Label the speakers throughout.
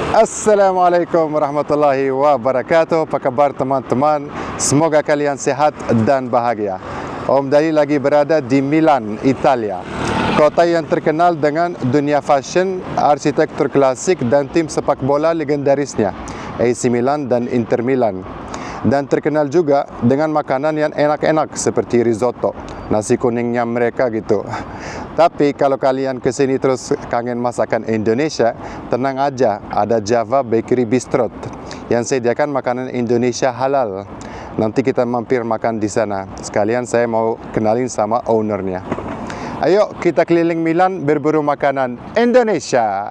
Speaker 1: Assalamualaikum warahmatullahi wabarakatuh. Apa kabar teman-teman? Semoga kalian sehat dan bahagia. Om Dali lagi berada di Milan, Italia. Kota yang terkenal dengan dunia fashion, arsitektur klasik dan tim sepak bola legendarisnya, AC Milan dan Inter Milan. Dan terkenal juga dengan makanan yang enak-enak seperti risotto, nasi kuningnya mereka gitu. Tapi kalau kalian kesini terus kangen masakan Indonesia, tenang aja, ada Java Bakery Bistro yang sediakan makanan Indonesia halal. Nanti kita mampir makan di sana. Sekalian saya mau kenalin sama ownernya. Ayo kita keliling Milan berburu makanan Indonesia.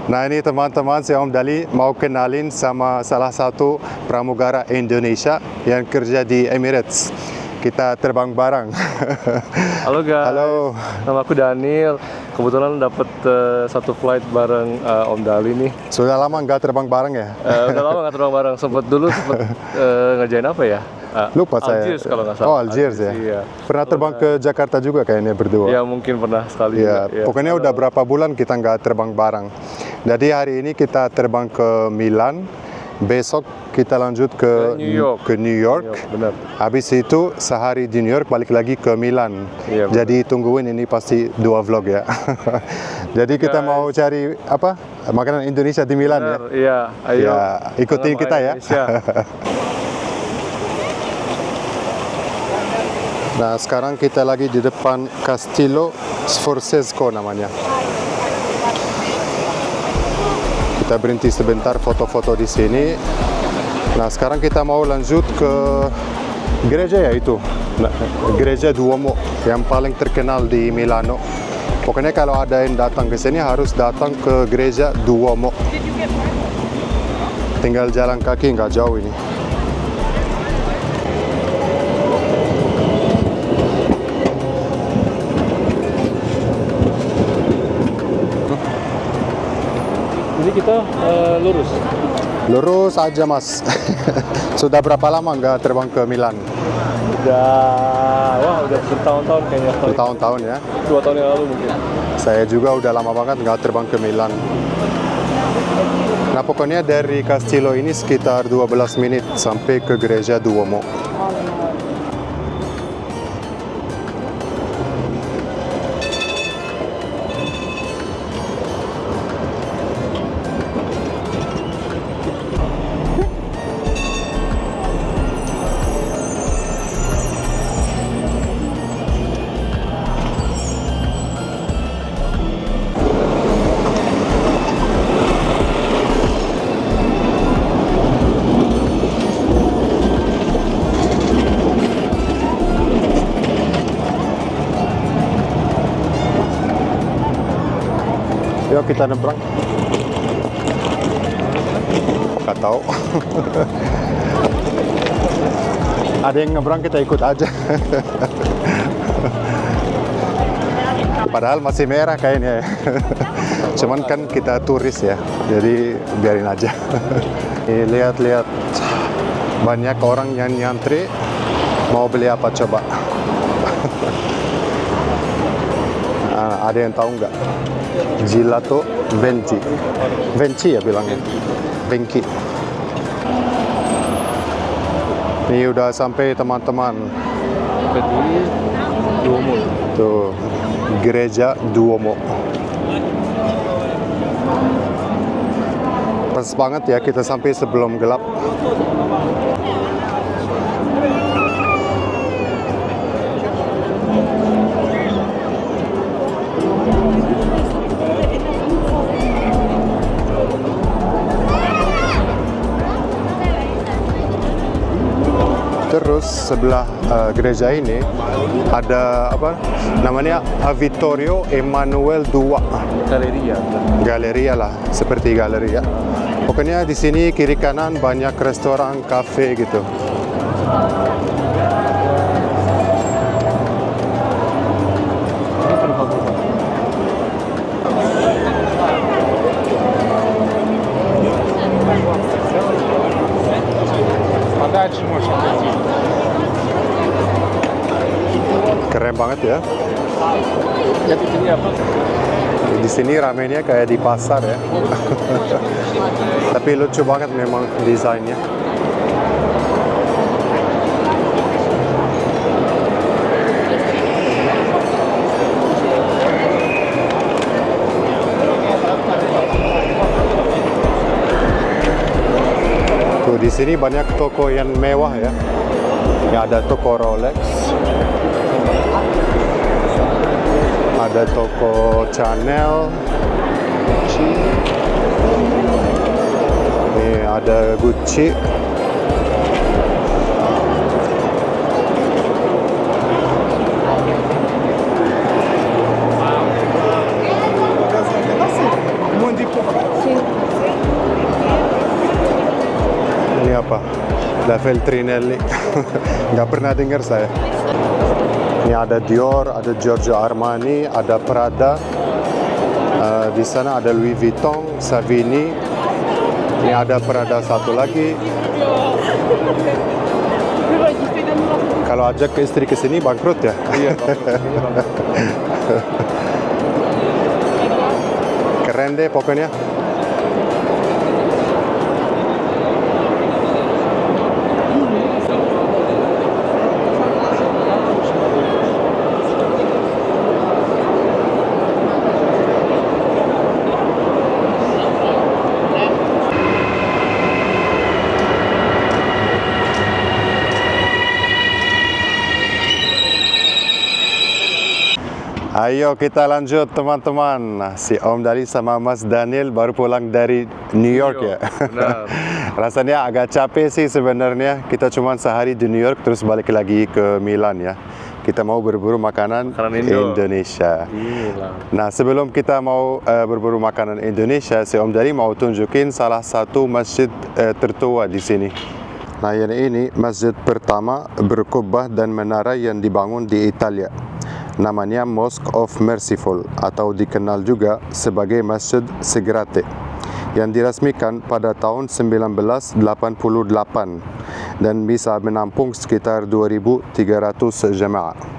Speaker 1: Nah ini teman-teman, saya Om Dali mau kenalin sama salah satu pramugara Indonesia yang kerja di Emirates. Kita terbang bareng.
Speaker 2: Halo guys,
Speaker 1: Halo.
Speaker 2: nama aku Daniel. Kebetulan dapat satu flight bareng Om Dali nih.
Speaker 1: Sudah lama nggak terbang bareng ya?
Speaker 2: Udah lama nggak terbang bareng. Sempet ngerjain apa ya?
Speaker 1: Lupa saya.
Speaker 2: Algiers kalau nggak salah.
Speaker 1: Oh Algiers ya?
Speaker 2: Iya.
Speaker 1: Pernah terbang ke Jakarta juga kayaknya berdua?
Speaker 2: Ya mungkin pernah sekali.
Speaker 1: Ya,
Speaker 2: juga.
Speaker 1: pokoknya udah berapa bulan kita nggak terbang bareng. Jadi hari ini kita terbang ke Milan, besok kita lanjut ke New York.
Speaker 2: Benar.
Speaker 1: Habis itu sehari di New York balik lagi ke Milan.
Speaker 2: Iya,
Speaker 1: jadi tungguin, ini pasti 2 vlog ya. Jadi kita mau cari apa? Makanan Indonesia di Milan.
Speaker 2: Benar,
Speaker 1: ya.
Speaker 2: Iya, ayo.
Speaker 1: Ya, ikutin kita ya. Nah, sekarang kita lagi di depan Castello Sforzesco namanya. Kita berhenti sebentar foto-foto di sini. Nah, sekarang kita mau lanjut ke gereja ya itu. Nah, gereja Duomo yang paling terkenal di Milano. Pokoknya kalau ada yang datang ke sini harus datang ke gereja Duomo. Tinggal jalan kaki, nggak jauh ini.
Speaker 2: Jadi kita lurus.
Speaker 1: Lurus aja mas. Sudah berapa lama nggak terbang ke Milan?
Speaker 2: Udah bertahun-tahun kayaknya.
Speaker 1: Bertahun-tahun ya?
Speaker 2: 2 tahun yang lalu mungkin.
Speaker 1: Saya juga udah lama banget nggak terbang ke Milan. Nah pokoknya dari Castello ini sekitar 12 menit sampai ke gereja Duomo. Yuk kita nyebrang. Nggak tahu. Ada yang nyebrang, kita ikut aja. Padahal masih merah kayaknya ya. Cuman kan kita turis ya, jadi biarin aja. Lihat-lihat, banyak orang yang nyantri. Mau beli apa coba? Ada yang tahu nggak? Gelato Venci. Venci ya bilangnya. Venci. Ini udah sampai teman-teman.
Speaker 2: Di Duomo.
Speaker 1: Tuh, gereja Duomo. Pas banget ya kita sampai sebelum gelap. Terus sebelah gereja ini ada apa namanya, Vittorio Emanuele II
Speaker 2: Galeria.
Speaker 1: Galleria lah, seperti galeri ya. Pokoknya di sini kiri kanan banyak restoran, kafe gitu. Keren banget ya.
Speaker 2: Ya di sini apa?
Speaker 1: Di sini ramenya kayak di pasar ya. Tapi lucu banget memang desainnya. Tuh di sini banyak toko yang mewah ya. Ya ada toko Rolex. Ada toko Chanel. Nih ada Gucci. Ini apa? La Feltrinelli. Nggak pernah dengar saya. Ini ada Dior, ada Giorgio Armani, ada Prada. Di sana ada Louis Vuitton, Savini. Ini ada Prada satu lagi. Kalau ajak istri ke sini bangkrut ya?
Speaker 2: Iya.
Speaker 1: Keren deh pokoknya. Ayo kita lanjut teman-teman. Si Om Dali sama Mas Daniel baru pulang dari New York ya.
Speaker 2: Benar.
Speaker 1: Rasanya agak capek sih sebenarnya. Kita cuma sehari di New York terus balik lagi ke Milan ya. Kita mau berburu makanan Indonesia.
Speaker 2: Gila.
Speaker 1: Nah sebelum kita mau berburu makanan Indonesia, si Om Dali mau tunjukin salah satu masjid tertua di sini. Nah ini masjid pertama berkubah dan menara yang dibangun di Italia. Namanya Mosque of Merciful atau dikenal juga sebagai Masjid Segrate yang diresmikan pada tahun 1988 dan bisa menampung sekitar 2.300 jemaah.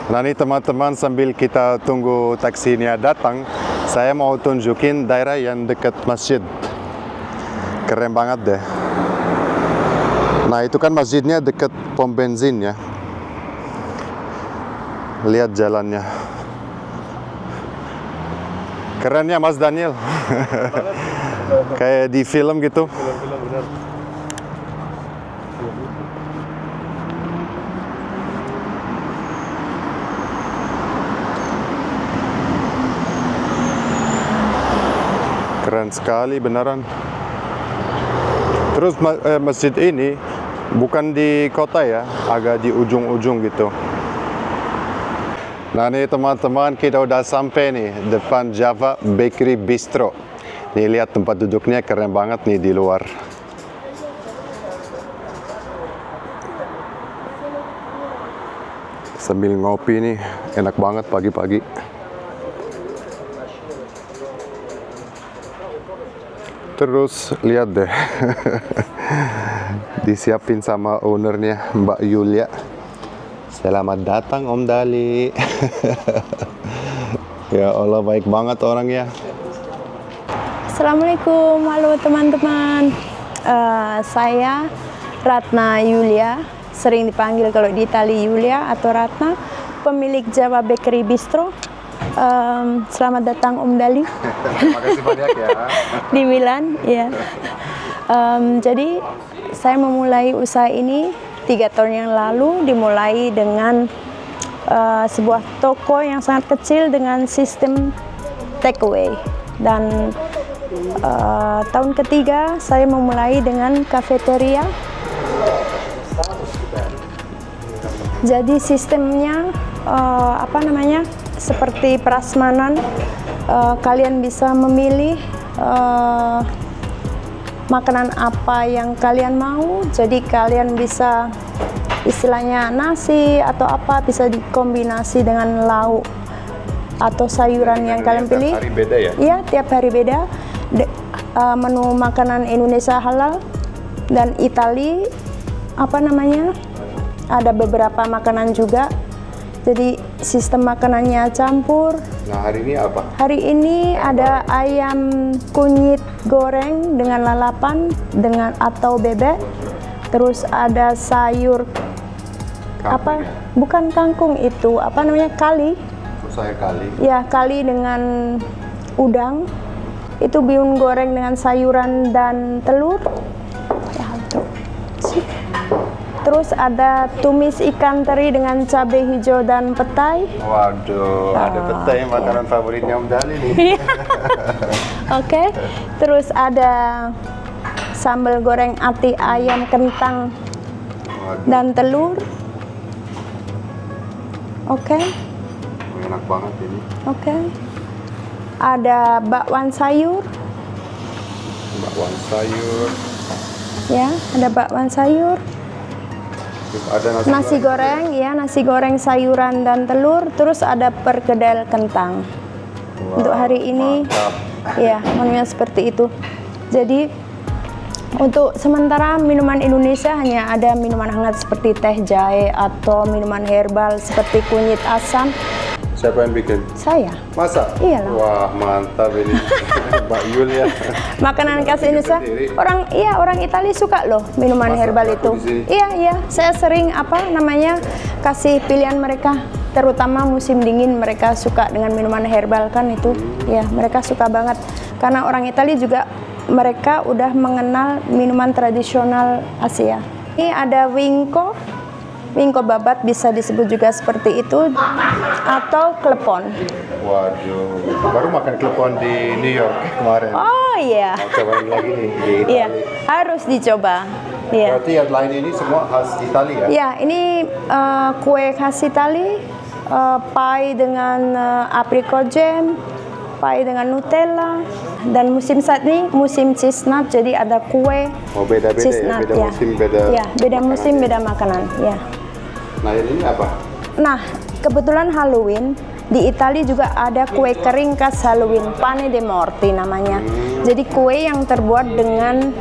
Speaker 1: Nah ini teman-teman, sambil kita tunggu taksinya datang, saya mau tunjukin daerah yang dekat masjid. Keren banget deh. Nah itu kan masjidnya dekat pom bensin ya. Lihat jalannya. Keren ya Mas Daniel. Kayak di film gitu.
Speaker 2: Film-film benar.
Speaker 1: Keren sekali beneran. Terus masjid ini bukan di kota ya, agak di ujung-ujung gitu. Nah nih teman-teman, kita udah sampai nih depan Java Bakery Bistro. Nih lihat tempat duduknya keren banget nih di luar. Sambil ngopi nih, enak banget pagi-pagi. Terus lihat deh, disiapin sama ownernya Mbak Yulia. Selamat datang Om Dali. Ya Allah, baik banget orangnya.
Speaker 3: Assalamualaikum, halo teman-teman. Saya Ratna Yulia, sering dipanggil kalau di Itali Yulia atau Ratna, pemilik Java Bakery Bistro. Selamat datang Om Dali.
Speaker 1: Terima kasih banyak ya.
Speaker 3: Di Milan, ya. Jadi saya memulai usaha ini 3 tahun yang lalu, dimulai dengan sebuah toko yang sangat kecil dengan sistem takeaway. Dan tahun ketiga saya memulai dengan kafeteria. Jadi sistemnya seperti prasmanan, kalian bisa memilih makanan apa yang kalian mau. Jadi kalian bisa istilahnya nasi atau apa bisa dikombinasi dengan lauk atau sayuran yang kalian pilih.
Speaker 1: Tiap hari beda ya?
Speaker 3: Iya, tiap hari beda. Menu makanan Indonesia halal dan Itali ada beberapa makanan juga. Jadi sistem makanannya campur.
Speaker 1: Nah hari ini apa?
Speaker 3: Hari ini ada ayam kunyit goreng dengan lalapan atau bebek. Terus ada sayur apa? Bukan kangkung itu, apa namanya? Kali.
Speaker 1: Sayur kali.
Speaker 3: Ya, kali dengan udang. Itu bihun goreng dengan sayuran dan telur. Ya, tuh. Terus ada tumis ikan teri dengan cabai hijau dan petai.
Speaker 1: Waduh, ada petai, makanan favoritnya Om Dali nih.
Speaker 3: Oke. Terus ada sambal goreng ati ayam kentang
Speaker 1: Waduh,
Speaker 3: dan telur. Oke.
Speaker 1: enak banget ini.
Speaker 3: Oke. Ada bakwan sayur.
Speaker 1: Bakwan sayur.
Speaker 3: Ya, ada bakwan sayur.
Speaker 1: Terus ada
Speaker 3: Nasi goreng, ya, nasi goreng sayuran dan telur. Terus ada perkedel kentang.
Speaker 1: Wow,
Speaker 3: Untuk hari ini,
Speaker 1: mantap.
Speaker 3: ya, menunya seperti itu. Jadi, untuk sementara minuman Indonesia hanya ada minuman hangat seperti teh jahe atau minuman herbal seperti kunyit asam.
Speaker 1: Siapa yang bikin?
Speaker 3: Saya.
Speaker 1: Masa?
Speaker 3: Iyalah.
Speaker 1: Wah, mantap ini. Mbak Yul ya.
Speaker 3: Makanan khas Indonesia.
Speaker 1: Sendiri.
Speaker 3: Orang Italia suka loh minuman
Speaker 1: Masa?
Speaker 3: herbal
Speaker 1: Aku
Speaker 3: itu.
Speaker 1: di sini.
Speaker 3: Iya. Saya sering kasih pilihan mereka. Terutama musim dingin mereka suka dengan minuman herbal kan itu. Ya, mereka suka banget. Karena orang Italia juga mereka udah mengenal minuman tradisional Asia. Ini ada wingko. Wingko babat bisa disebut juga seperti itu, atau klepon.
Speaker 1: Waduh, baru makan klepon di New York kemarin.
Speaker 3: Oh iya,
Speaker 1: Mau cobain lagi nih di Italia.
Speaker 3: iya harus dicoba. Iya.
Speaker 1: Berarti yang lain ini semua khas Italia ya?
Speaker 3: Ya, ini kue khas Itali, pie dengan apricot jam, pie dengan Nutella, dan musim saat ini musim cheese nut, jadi ada kue
Speaker 1: Oh, beda-beda
Speaker 3: cheese
Speaker 1: ya?
Speaker 3: nut,
Speaker 1: Beda musim, beda
Speaker 3: ya, beda musim,
Speaker 1: makanannya.
Speaker 3: beda makanan, ya.
Speaker 1: Nah, ini apa?
Speaker 3: Nah, kebetulan Halloween di Italia juga ada kue kering khas Halloween, pane de morti namanya. Jadi kue yang terbuat dengan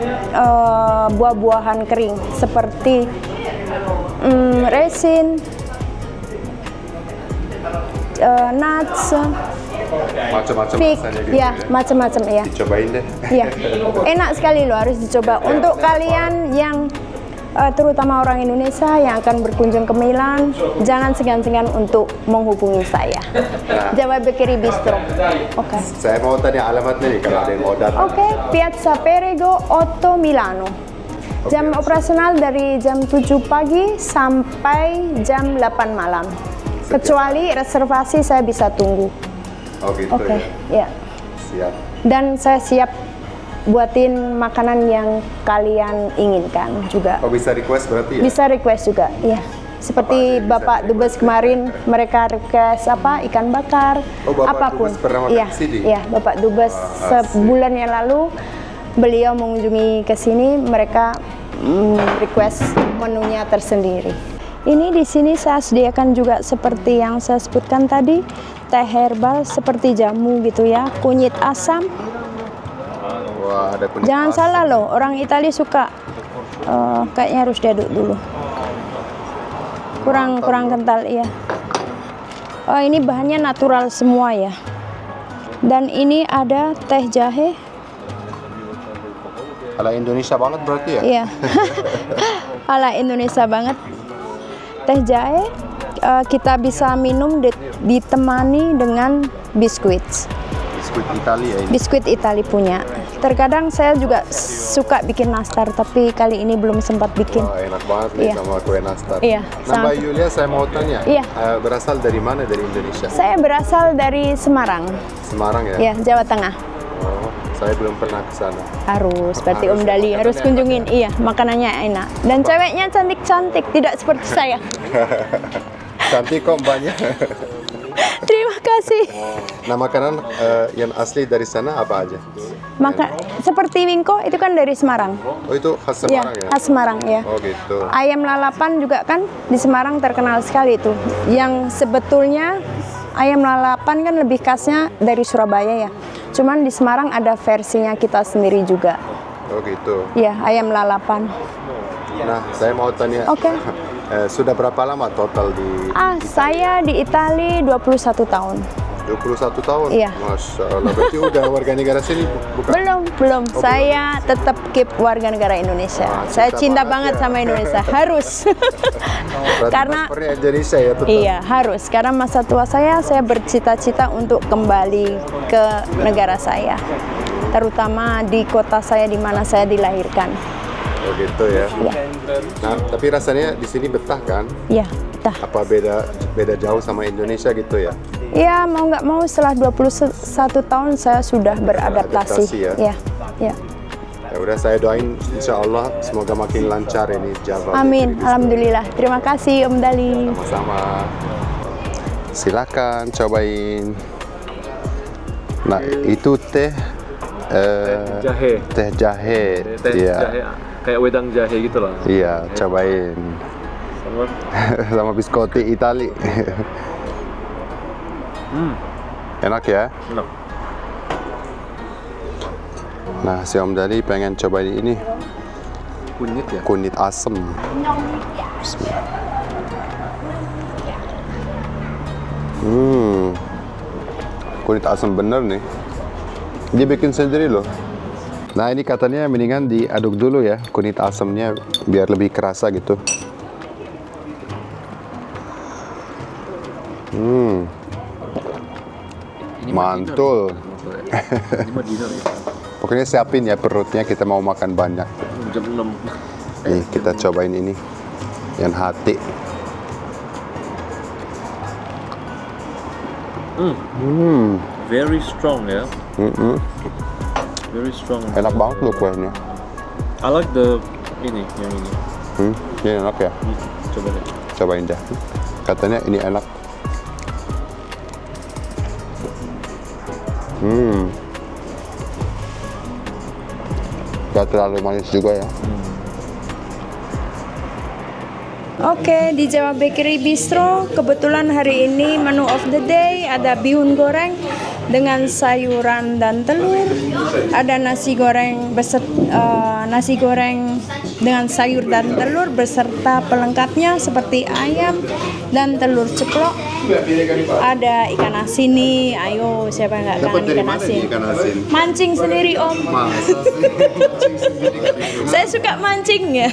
Speaker 3: buah-buahan kering seperti resin, nuts,
Speaker 1: Macam-macam
Speaker 3: fig,
Speaker 1: rasanya gitu
Speaker 3: ya, macam-macam ya.
Speaker 1: Dicobain deh.
Speaker 3: Ya, enak sekali loh, harus dicoba. Untuk kalian yang terutama orang Indonesia yang akan berkunjung ke Milan, jangan segan-segan untuk menghubungi saya. Jawa Bakery Bistro. Oke.
Speaker 1: Saya mau tanya alamatnya nih kalau ada yang mau datang.
Speaker 3: Oke, Piazza Perego 8 Milano. Jam operasional dari jam 7 pagi sampai jam 8 malam. Kecuali reservasi saya bisa tunggu.
Speaker 1: Oh gitu
Speaker 3: Oke,
Speaker 1: ya.
Speaker 3: ya.
Speaker 1: Siap.
Speaker 3: Dan saya siap buatin makanan yang kalian inginkan juga.
Speaker 1: Oh, bisa request berarti ya?
Speaker 3: Bisa request juga, iya. Seperti
Speaker 1: Apa aja
Speaker 3: Bapak
Speaker 1: bisa
Speaker 3: Dubes kemarin, mereka request apa, ikan bakar,
Speaker 1: Oh, Bapak
Speaker 3: apapun.
Speaker 1: Dubes pernah makan
Speaker 3: Iya,
Speaker 1: ke sini?
Speaker 3: iya, Bapak Dubes
Speaker 1: Wah, asik.
Speaker 3: sebulan yang lalu beliau mengunjungi ke sini, mereka request menunya tersendiri. Ini di sini saya sediakan juga seperti yang saya sebutkan tadi, teh herbal seperti jamu gitu ya, kunyit asam.
Speaker 1: Wah, ada kunyit
Speaker 3: Jangan
Speaker 1: asam.
Speaker 3: salah loh, orang Italia suka. Kayaknya harus diaduk dulu. Kurang kental, iya. Oh, ini bahannya natural semua ya. Dan ini ada teh jahe.
Speaker 1: Ala Indonesia banget berarti ya?
Speaker 3: Iya. Ala Indonesia banget. Teh jahe kita bisa minum ditemani dengan biskuit.
Speaker 1: Biskuit Italia ini.
Speaker 3: Biskuit Itali punya. Terkadang saya juga suka bikin nastar, tapi kali ini belum sempat bikin.
Speaker 1: Wah, enak banget nih
Speaker 3: Iya.
Speaker 1: sama kue nastar.
Speaker 3: Iya,
Speaker 1: Nah,
Speaker 3: sangat.
Speaker 1: Mbak Yulia, saya mau tanya.
Speaker 3: Iya.
Speaker 1: Berasal dari mana dari Indonesia?
Speaker 3: Saya berasal dari Semarang,
Speaker 1: Semarang ya?
Speaker 3: ya, Jawa Tengah.
Speaker 1: Oh, saya belum pernah ke sana.
Speaker 3: Harus, berarti
Speaker 1: Harus,
Speaker 3: Om Dali
Speaker 1: makanannya
Speaker 3: harus
Speaker 1: enak
Speaker 3: kunjungin. Iya, makanannya enak. Dan ceweknya cantik-cantik, tidak seperti saya.
Speaker 1: Cantik kok mbaknya.
Speaker 3: Terima kasih.
Speaker 1: Nah, makanan yang asli dari sana apa aja?
Speaker 3: Seperti wingko itu kan dari Semarang.
Speaker 1: Oh, itu khas
Speaker 3: Ya,
Speaker 1: Semarang ya?
Speaker 3: khas Semarang ya.
Speaker 1: Oh, gitu.
Speaker 3: Ayam lalapan juga kan di Semarang terkenal sekali itu. Yang sebetulnya ayam lalapan kan lebih khasnya dari Surabaya ya. Cuman di Semarang ada versinya kita sendiri juga.
Speaker 1: Oh, gitu.
Speaker 3: Ya, ayam lalapan.
Speaker 1: Nah, saya mau tanya.
Speaker 3: Oke.
Speaker 1: Sudah berapa lama total di
Speaker 3: Saya di Italia 21 tahun.
Speaker 1: 21 tahun?
Speaker 3: Iya.
Speaker 1: Masya Allah, berarti udah warga negara sini bukan?
Speaker 3: Belum. Saya tetap keep warga negara Indonesia.
Speaker 1: Wah,
Speaker 3: Saya
Speaker 1: cinta
Speaker 3: cinta
Speaker 1: banget
Speaker 3: banget
Speaker 1: ya.
Speaker 3: sama Indonesia, harus.
Speaker 1: Berarti
Speaker 3: Karena
Speaker 1: paspornya Indonesia ya tetap?
Speaker 3: iya, harus. Karena masa tua saya bercita-cita untuk kembali ke negara saya. Terutama di kota saya di mana saya dilahirkan.
Speaker 1: Oh gitu ya.
Speaker 3: Iya.
Speaker 1: Nah, tapi rasanya di sini betah kan?
Speaker 3: Iya, betah.
Speaker 1: Apa beda jauh sama Indonesia gitu ya?
Speaker 3: Ya, mau nggak mau setelah 21 tahun saya sudah beradaptasi.
Speaker 1: Adaptasi ya?
Speaker 3: Iya, iya.
Speaker 1: Ya udah, saya doain insya Allah semoga makin lancar ini Java.
Speaker 3: Amin, alhamdulillah. Terima kasih Om Dali.
Speaker 1: Sama-sama. Silakan cobain. Nah, itu teh
Speaker 2: Jahe.
Speaker 1: teh jahe.
Speaker 2: Teh
Speaker 1: Iya.
Speaker 2: jahe kayak wedang jahe gitu lah.
Speaker 1: Iya, cobain.
Speaker 2: Sama.
Speaker 1: Sama biscotti Itali. Enak ya?
Speaker 2: Enak.
Speaker 1: Nah, si Om Dali pengen cobain ini,
Speaker 2: Kunyit ya.
Speaker 1: kunyit asem. Bismillah. Kunyit asem bener nih. Dia bikin sendiri loh. Nah, ini katanya mendingan diaduk dulu ya, kunyit asemnya biar lebih kerasa gitu. Mantul.
Speaker 2: Ini mah dinner ya.
Speaker 1: Pokoknya siapin ya perutnya, kita mau makan banyak.
Speaker 2: Jam 6.
Speaker 1: Nih, kita cobain ini. Yang hati.
Speaker 2: Very strong ya. Very strong.
Speaker 1: Enak banget loh kuahnya.
Speaker 2: I like the ini, yang ini.
Speaker 1: Ini enak ya.
Speaker 2: Coba deh.
Speaker 1: Cobain dah. Katanya ini enak. Gak terlalu manis juga ya.
Speaker 3: Oke, di Jawa Bakery Bistro kebetulan hari ini menu of the day ada bihun goreng dengan sayuran dan telur, ada nasi goreng nasi goreng dengan sayur dan telur beserta pelengkapnya seperti ayam dan telur ceplok. Ada ikan asin nih, ayo siapa yang nggak kangen ikan asin? Mancing sendiri Om. Saya suka mancing ya.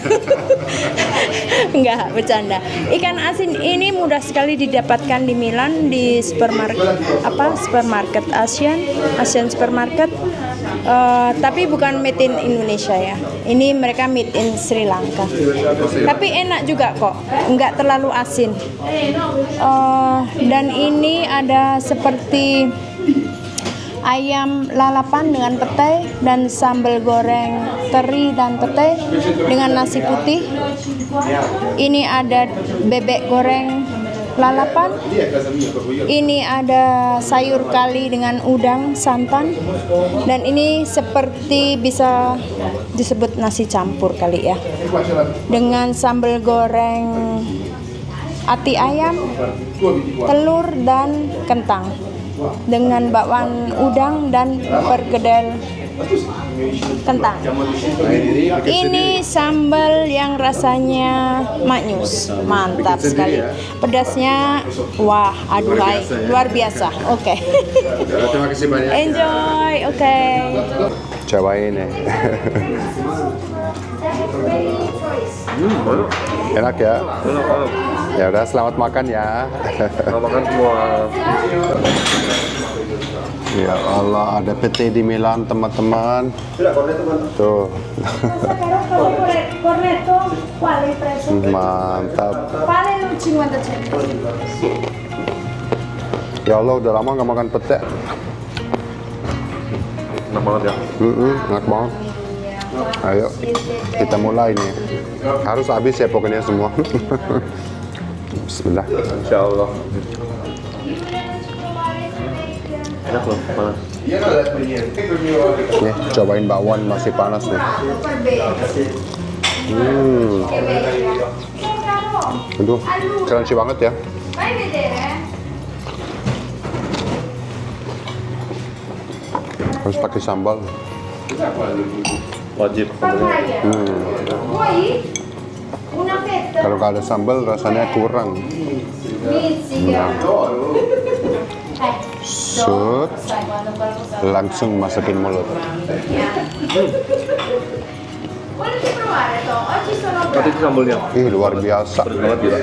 Speaker 3: Enggak, bercanda. Ikan asin ini mudah sekali didapatkan di Milan di supermarket Asian supermarket. Tapi bukan made in Indonesia ya. Ini mereka made in Sri Lanka. Tapi enak juga kok, enggak terlalu asin. Dan ini ada seperti ayam lalapan dengan petai dan sambal goreng teri dan petai dengan nasi putih. Ini ada bebek goreng lalapan. Ini ada sayur kali dengan udang santan. Dan ini seperti bisa disebut nasi campur kali ya. Dengan sambal goreng ati ayam, telur dan kentang. Dengan bakwan udang dan perkedel kentang. Ini sambal yang rasanya maknyus, mantap sekali. Pedasnya, wah, aduhai, luar biasa. Oke.
Speaker 1: Terima kasih banyak.
Speaker 3: Enjoy, oke.
Speaker 1: Cobain ya. Enak ya. Ya udah, selamat makan ya.
Speaker 2: Selamat makan semua.
Speaker 1: Ya Allah, ada PT di Milan teman-teman. Tuh. Mantap. Ya Allah, udah lama nggak makan pete.
Speaker 2: Enak banget ya.
Speaker 1: Enak banget. Ayo, kita mulai nih. Harus habis ya pokoknya semua. Bismillah.
Speaker 2: Insya Allah. Enak loh, panas.
Speaker 1: Nih, cobain bakwan masih panas nih. Aduh, crunchy banget ya. Harus pakai sambal.
Speaker 2: Wajib.
Speaker 1: Kalau nggak ada sambal rasanya kurang. Nah. Sut, langsung masukin mulut.
Speaker 2: Tapi itu sambalnya.
Speaker 1: Ih, luar biasa.
Speaker 2: Pedas banget gila.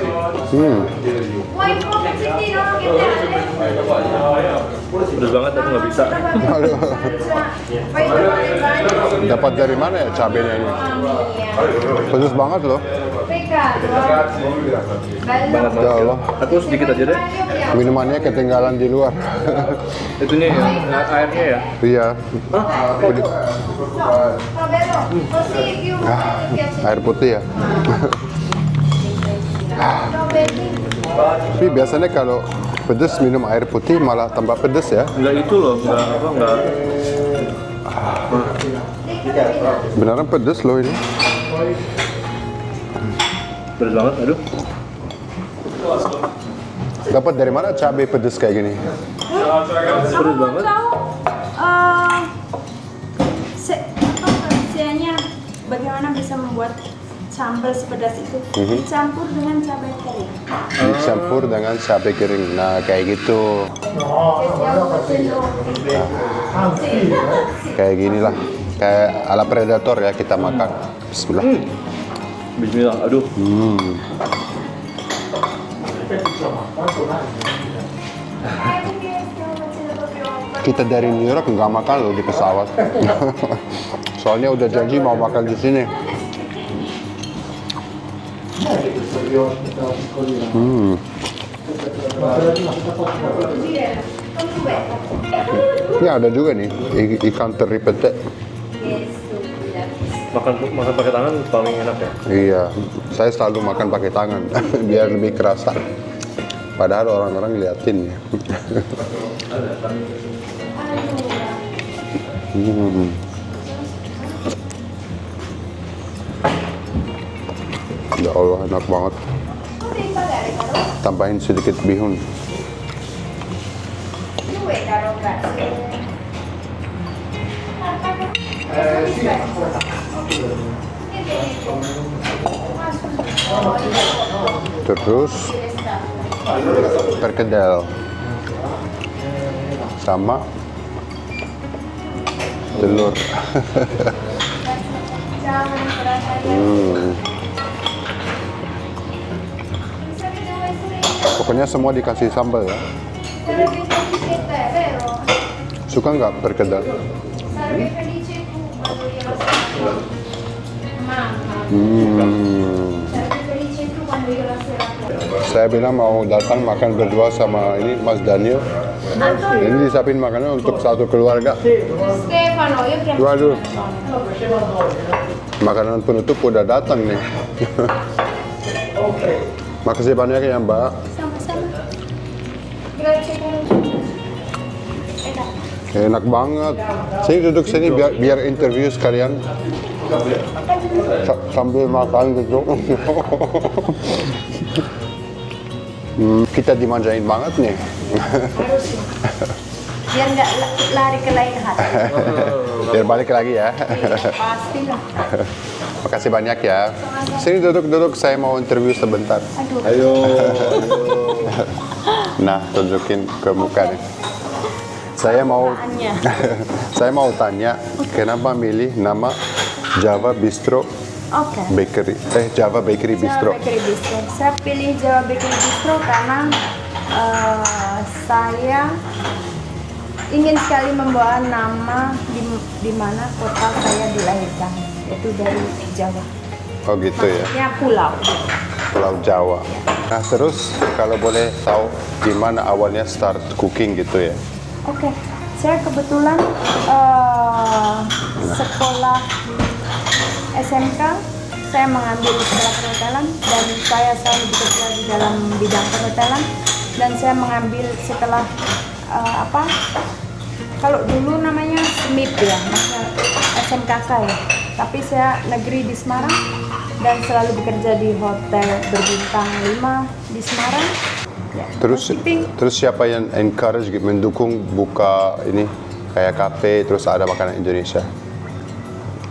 Speaker 2: Pedas banget aku nggak bisa.
Speaker 1: Dapat dari mana ya cabenya ini? Pedas banget loh.
Speaker 2: Banget
Speaker 1: Ya Allah,
Speaker 2: Aku sedikit aja deh.
Speaker 1: minumannya ketinggalan di luar.
Speaker 2: Itunya ya, airnya ya.
Speaker 1: Iya. Air putih ya. Tapi biasanya kalau pedas minum air putih malah tambah pedas ya.
Speaker 2: Enggak itu loh, enggak.
Speaker 1: Beneran pedas loh ini.
Speaker 2: Pedas banget, aduh.
Speaker 1: Dapat dari mana cabai pedas kayak gini?
Speaker 2: Pedas banget.
Speaker 3: Rahasianya bagaimana bisa membuat sambal sepedas itu? Dicampur dengan cabai kering.
Speaker 1: Dicampur dengan cabai kering. Nah, kayak gitu. Kayak ginilah. Kayak ala predator ya kita makan. Bismillah.
Speaker 2: Bismillah, aduh.
Speaker 1: Kita dari New York nggak makan loh di pesawat. Soalnya udah janji mau makan di sini. Ini ada juga nih ikan teri pete.
Speaker 2: Makan pakai tangan paling enak ya.
Speaker 1: Iya, saya selalu makan pakai tangan biar lebih kerasa. Padahal orang-orang liatin ya. Ya Allah, enak banget. Tambahin sedikit bihun. Terus perkedel sama telur. Pokoknya semua dikasih sambal ya. Suka nggak perkedel? Saya bilang mau datang makan berdua sama ini Mas Daniel. Ini disiapin makanan untuk satu keluarga. Waduh, makanan penutup udah datang nih. Makasih banyak ya Mbak. Enak banget. Sini duduk sini biar interview sekalian. Sambil makan gitu. Kita dimanjain banget nih.
Speaker 3: Biar nggak lari ke lain hati.
Speaker 1: Biar balik lagi ya.
Speaker 3: Pastilah.
Speaker 1: Makasih banyak ya. Sini duduk, saya mau interview sebentar.
Speaker 2: Ayo.
Speaker 1: Nah, tunjukin ke muka nih. Saya mau tanya, kenapa milih nama Java Bistro
Speaker 3: Oke.
Speaker 1: Bakery? Java Bakery Bistro.
Speaker 3: Java Bakery Bistro. Saya pilih Java Bakery Bistro karena saya ingin sekali membawa nama di mana kota saya dilahirkan, yaitu dari Jawa.
Speaker 1: Oh gitu ya.
Speaker 3: Maksudnya pulau.
Speaker 1: Pulau Jawa. Nah terus kalau boleh tahu gimana awalnya start cooking gitu ya?
Speaker 3: Oke, saya kebetulan sekolah SMK, saya mengambil sekolah perhotelan dan saya selalu bekerja di dalam bidang perhotelan dan saya mengambil setelah kalau dulu namanya SMIP ya, maksudnya SMKK ya, tapi saya negeri di Semarang dan selalu bekerja di hotel berbintang 5 di Semarang. Ya,
Speaker 1: Terus siapa yang encourage mendukung buka ini kayak kafe terus ada makanan Indonesia?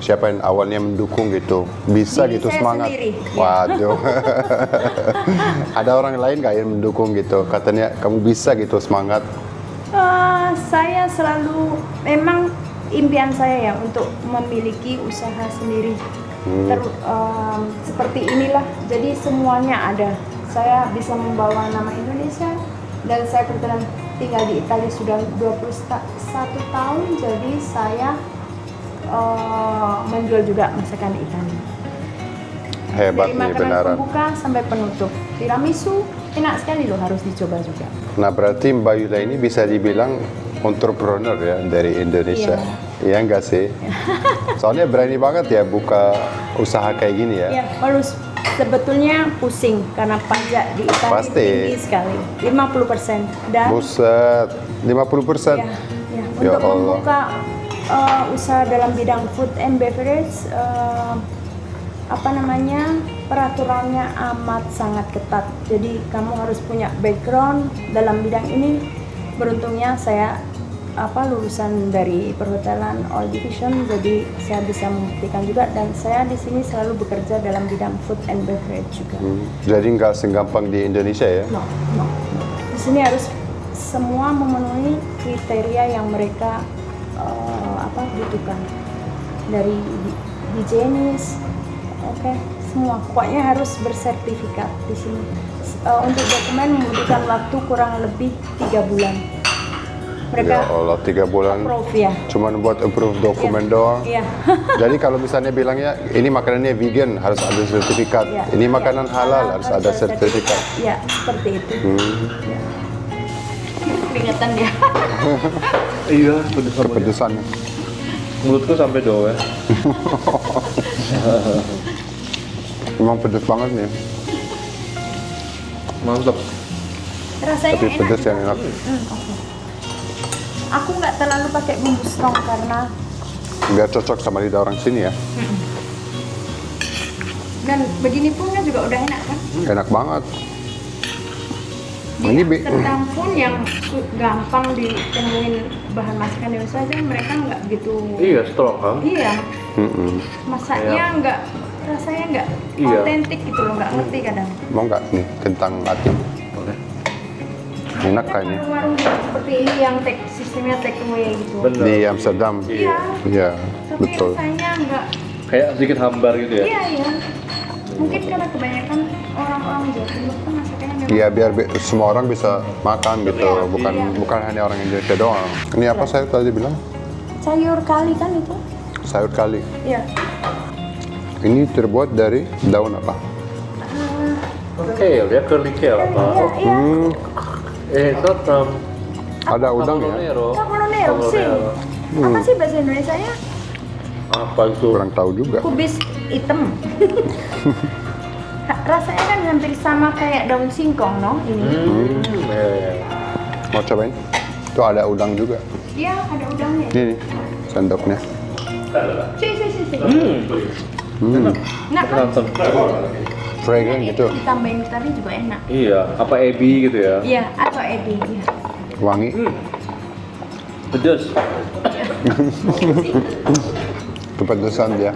Speaker 1: Siapa yang awalnya mendukung gitu? Bisa
Speaker 3: Diri
Speaker 1: gitu
Speaker 3: saya
Speaker 1: semangat.
Speaker 3: sendiri.
Speaker 1: Waduh. Ada orang lain nggak yang mendukung gitu? Katanya kamu bisa gitu semangat.
Speaker 3: Saya selalu memang impian saya ya untuk memiliki usaha sendiri. Seperti inilah, jadi semuanya ada. Saya bisa membawa nama Indonesia dan saya kebetulan tinggal di Italia sudah 21 tahun, jadi saya menjual juga masakan Italia.
Speaker 1: Hebat
Speaker 3: Dari
Speaker 1: nih
Speaker 3: makanan
Speaker 1: beneran.
Speaker 3: pembuka sampai penutup. Tiramisu enak sekali loh, harus dicoba juga.
Speaker 1: Nah berarti Mbak Yula ini bisa dibilang entrepreneur ya dari Indonesia. Iya enggak sih? Soalnya berani banget ya buka usaha kayak gini ya.
Speaker 3: Ya, harus sebetulnya pusing karena pajak di Italia
Speaker 1: Pasti.
Speaker 3: tinggi sekali, 50%. Dan
Speaker 1: Buset, 50%.
Speaker 3: ya,
Speaker 1: Ya
Speaker 3: untuk
Speaker 1: Allah.
Speaker 3: membuka usaha dalam bidang food and beverage, peraturannya amat sangat ketat. Jadi kamu harus punya background dalam bidang ini. Beruntungnya saya lulusan dari perhotelan all division, jadi saya bisa membuktikan juga, dan saya di sini selalu bekerja dalam bidang food and beverage juga.
Speaker 1: Jadi nggak segampang di Indonesia ya?
Speaker 3: No. Di sini harus semua memenuhi kriteria yang mereka butuhkan, dari higienis, semua. Pokoknya harus bersertifikat di sini. Untuk dokumen membutuhkan waktu kurang lebih 3 bulan. Mereka
Speaker 1: Ya Allah, 3 bulan
Speaker 3: approve ya.
Speaker 1: cuman buat approve dokumen doang.
Speaker 3: Iya.
Speaker 1: Jadi kalau misalnya bilangnya ini makanannya vegan harus ada sertifikat,
Speaker 3: Iya.
Speaker 1: ini makanan halal harus ada sertifikat.
Speaker 3: Ya, seperti itu. Ya. Peringatan dia.
Speaker 2: Iya, pedes sama dia.
Speaker 1: Kepedesannya.
Speaker 2: Mulutku sampai doa.
Speaker 1: Emang pedes banget nih,
Speaker 2: Mantap.
Speaker 3: Rasanya
Speaker 1: tapi
Speaker 3: enak.
Speaker 1: pedes yang enak.
Speaker 3: Aku nggak terlalu pakai bumbu strong karena
Speaker 1: Nggak cocok sama lidah orang sini ya.
Speaker 3: dan begini pun kan juga udah enak kan.
Speaker 1: Enak banget.
Speaker 3: Di
Speaker 1: Ini
Speaker 3: Amsterdam pun yang gampang ditemuin bahan masakan Indonesia aja mereka nggak gitu.
Speaker 2: Iya, strong kan?
Speaker 3: Iya,
Speaker 1: Mm-mm.
Speaker 3: masaknya nggak, rasanya nggak
Speaker 2: Iya.
Speaker 3: otentik gitu loh, nggak ngerti kadang.
Speaker 1: Mau nggak nih kentang ati?
Speaker 2: Boleh.
Speaker 1: Enak kayaknya.
Speaker 3: Warung seperti ini yang sistemnya take away gitu.
Speaker 2: Bener.
Speaker 1: Di Amsterdam.
Speaker 3: Iya.
Speaker 1: Iya,
Speaker 3: Tapi
Speaker 1: betul.
Speaker 3: rasanya nggak.
Speaker 2: Kayak sedikit hambar gitu ya?
Speaker 3: Iya. Mungkin karena kebanyakan orang-orang Jawa Timur kan masakannya memang.
Speaker 1: Iya, biar semua orang bisa makan gitu,
Speaker 3: Iya,
Speaker 1: bukan hanya orang Indonesia doang. Ini apa saya tadi bilang?
Speaker 3: Sayur kali kan itu?
Speaker 1: Sayur kali.
Speaker 3: Iya.
Speaker 1: Ini terbuat dari daun apa?
Speaker 2: Kale ya, curly kale apa?
Speaker 3: Iya.
Speaker 2: Not
Speaker 1: Ada udang ya?
Speaker 3: Cavolonero sih. Apa sih bahasa Indonesianya?
Speaker 2: Apa itu?
Speaker 1: Kurang tahu juga.
Speaker 3: Kubis hitam. Rasanya kan hampir sama kayak daun singkong, no? Ini.
Speaker 2: Ya.
Speaker 1: Mau cobain? Tuh ada udang juga.
Speaker 3: Iya, ada udangnya.
Speaker 1: Ini nih, sendoknya.
Speaker 3: Si.
Speaker 1: Hmm,
Speaker 3: Nah, kan
Speaker 2: Langsung.
Speaker 1: fragrant gitu,
Speaker 3: ditambahin tadi juga enak.
Speaker 2: Iya, apa ebi gitu ya?
Speaker 3: Iya, atau ebi. Iya.
Speaker 1: wangi.
Speaker 2: Pedas.
Speaker 1: Kepedesan dia.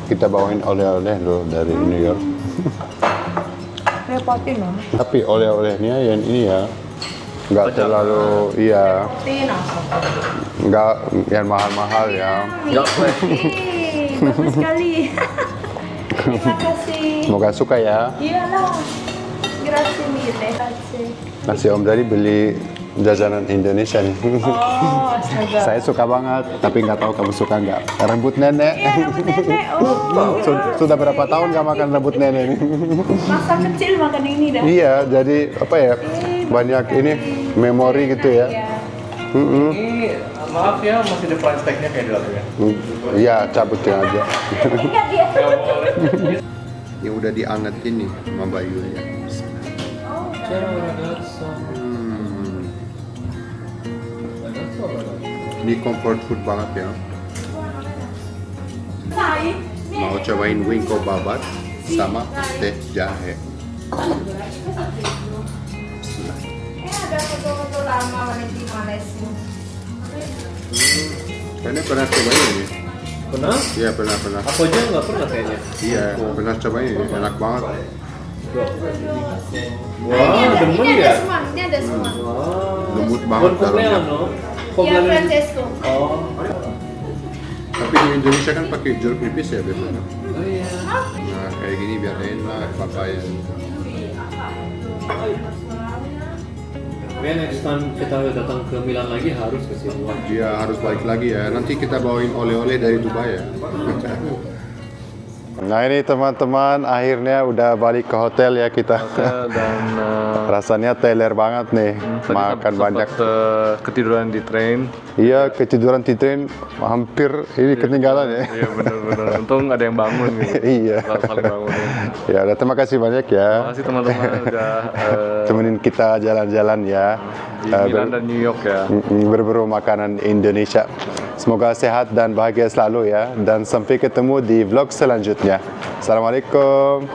Speaker 1: Kita bawain oleh-oleh loh dari New York.
Speaker 3: Repotin loh.
Speaker 1: Tapi oleh-olehnya yang ini ya, nggak terlalu, iya,
Speaker 3: Repotin apa?
Speaker 1: nggak yang mahal-mahal ya.
Speaker 2: Nggak fresh.
Speaker 3: Bagus sekali. Terima kasih.
Speaker 1: Semoga suka ya.
Speaker 3: Iyalah. Grazie mille. Grazie.
Speaker 1: Nasi Om dari beli jajanan Indonesia nih.
Speaker 3: Oh, astaga.
Speaker 1: Saya suka banget, tapi nggak tahu kamu suka nggak. Rambut nenek.
Speaker 3: Iya, rambut nenek. Oh.
Speaker 1: Sudah berapa tahun nggak makan rambut nenek nih?
Speaker 3: Masa kecil makan ini dah.
Speaker 1: Iya, jadi apa ya? Banyak ini memori gitu ya.
Speaker 3: Iya.
Speaker 1: Mm-mm.
Speaker 2: Ini maaf ya, masih ada price tag-nya kayak di lagunya.
Speaker 1: Iya, cabutin aja.
Speaker 3: Ingat dia.
Speaker 1: Ini udah diangetin nih sama Mbak Yulia. Ini comfort food banget ya. Mau cobain wingko babat sama teh jahe.
Speaker 3: Ada foto-foto lama di Malaysia.
Speaker 1: Kayaknya pernah cobain ini.
Speaker 2: Pernah?
Speaker 1: Iya, pernah.
Speaker 2: Aku aja nggak pernah kayaknya.
Speaker 1: Iya, pernah cobain ini. Enak banget.
Speaker 2: Wah, demen
Speaker 3: Ini ada
Speaker 2: ya?
Speaker 3: semua, ini ada semua.
Speaker 2: Wah.
Speaker 1: banget dalamnya.
Speaker 4: Ya, Francesco.
Speaker 1: Tapi di Indonesia kan pakai jeruk nipis ya biasanya. Nah kayak gini biar enak papaya.
Speaker 5: Pokoknya next time kita datang ke Milan lagi harus ke sini.
Speaker 1: Dia harus balik lagi ya. Nanti kita bawain oleh-oleh dari Dubai ya. Nah ini teman-teman, akhirnya udah balik ke hotel ya kita.
Speaker 2: Dan
Speaker 1: Rasanya teler banget nih,
Speaker 2: tadi
Speaker 1: makan
Speaker 2: sempat,
Speaker 1: banyak.
Speaker 2: ketiduran di train.
Speaker 1: Iya, ketiduran di train hampir ini ketinggalan ya.
Speaker 2: Iya benar-benar. Untung ada yang bangun gitu.
Speaker 1: Iya.
Speaker 2: Saling bangunin.
Speaker 1: Ya, udah terima kasih banyak ya.
Speaker 2: Makasih teman-teman udah
Speaker 1: Temenin kita jalan-jalan ya.
Speaker 2: di Milan dan New York ya.
Speaker 1: Berburu makanan Indonesia. Semoga sehat dan bahagia selalu ya. Dan sampai ketemu di vlog selanjutnya. Assalamualaikum.